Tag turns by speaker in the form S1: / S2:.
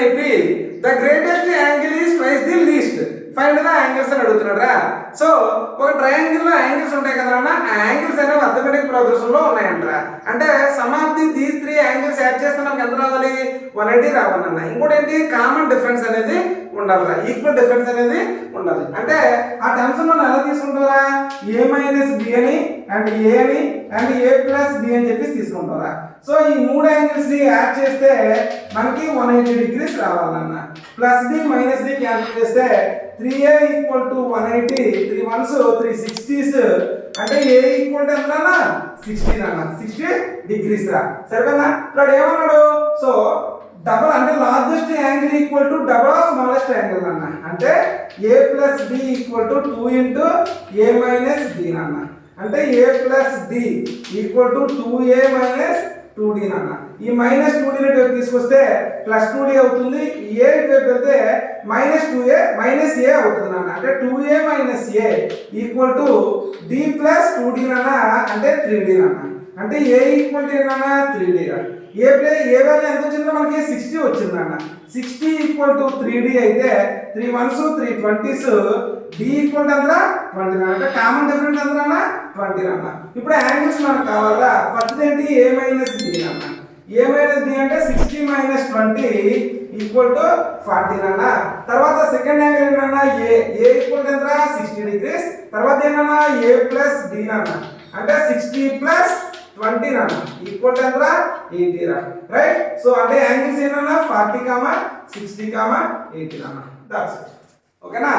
S1: 180. The greatest angle is twice the least. Find the angles అని అడుగుతున్నారా. So ఒక triangle లో యాంగిల్స్ ఉంటాయి కదా అన్న, ఆ యాంగిల్స్ అనేవి అర్థమెటిక్ ప్రోగ్రెషన్ లో ఉన్నాయంటారా. అంటే some of these 3 angles add చేస్తే మనకు ఎంత రావాలి, 180 రావాలన్న. ఇంకోటి ఏంటి, కామన్ డిఫరెన్స్ అనేది ఉండాలి, ఈక్వల్ డిఫరెన్స్ అనేది ఉండాలి. అంటే ఆ టర్మ్స్ మనం ఎలా తీసుకుంటారా, a మైనస్ b అని అండ్ a అని అండ్ a ప్లస్ b అని చెప్పి తీసుకుంటారా. సో ఈ 3 యాంగిల్స్ ని యాడ్ చేస్తే మనకి 180 డిగ్రీస్ రావాలన్న. Plus d minus d cancel చేస్తే 3a equal to 180, 3 1s 360s అంటే a ఈక్వల్ టు ఎంత అన్న, 16 అన్న, 60 డిగ్రీస్ రా. సరిపోయిందా. ఇప్పుడు ఏమన్నాడు, సో డబల్ అంటే largest angle equal to double of smallest angle అన్న. అంటే a plus b equal to 2 into a minus b అన్న. అంటే a plus d equal to 2a minus 2d అన్న. ఈ మైనస్ 2d వైపు తీసుకొస్తే ప్లస్ 2d అవుతుంది, a వైపు వెళ్తే మైనస్ 2a మైనస్ a అవుతుంది అన్న. అంటే 2a minus a equal to d plus 2d అన్న, అంటే 3d అన్న. అంటే a ఈక్వల్ టు ఏంటన్నా 3d అన్న. ఏ వాల్యూ ఎంత వచ్చిందో మనకి 60 వచ్చింది అన్న. 60 ఈక్వల్ టు 3d అయితే 3 1s 3 20s d equal to ఎంత 20 అంటే కామన్ డిఫరెన్స్ ఎంత అన్న 20 అన్న. ఇప్పుడు యాంగిల్స్ మనకు కావాలా, ఫస్ట్ ఏంటి a మైనస్ d అన్న. a మైనస్ d అంటే 60 మైనస్ 20 ఈక్వల్ టు 40 అన్న. తర్వాత సెకండ్ యాంగిల్ ఏంటన్నా a ఈక్వల్ టు ఎంత 60 డిగ్రీస్. తర్వాత ఏంటన్నా a ప్లస్ d అన్న. అంటే 60 ప్లస్ 20 అన్న ఈక్వల్ టు ఎంత 80 రా. రైట్. సో అంటే యాంగిల్స్ ఏంటన్నా 40, 60, 80 అన్న. That's it. ఓకేనా.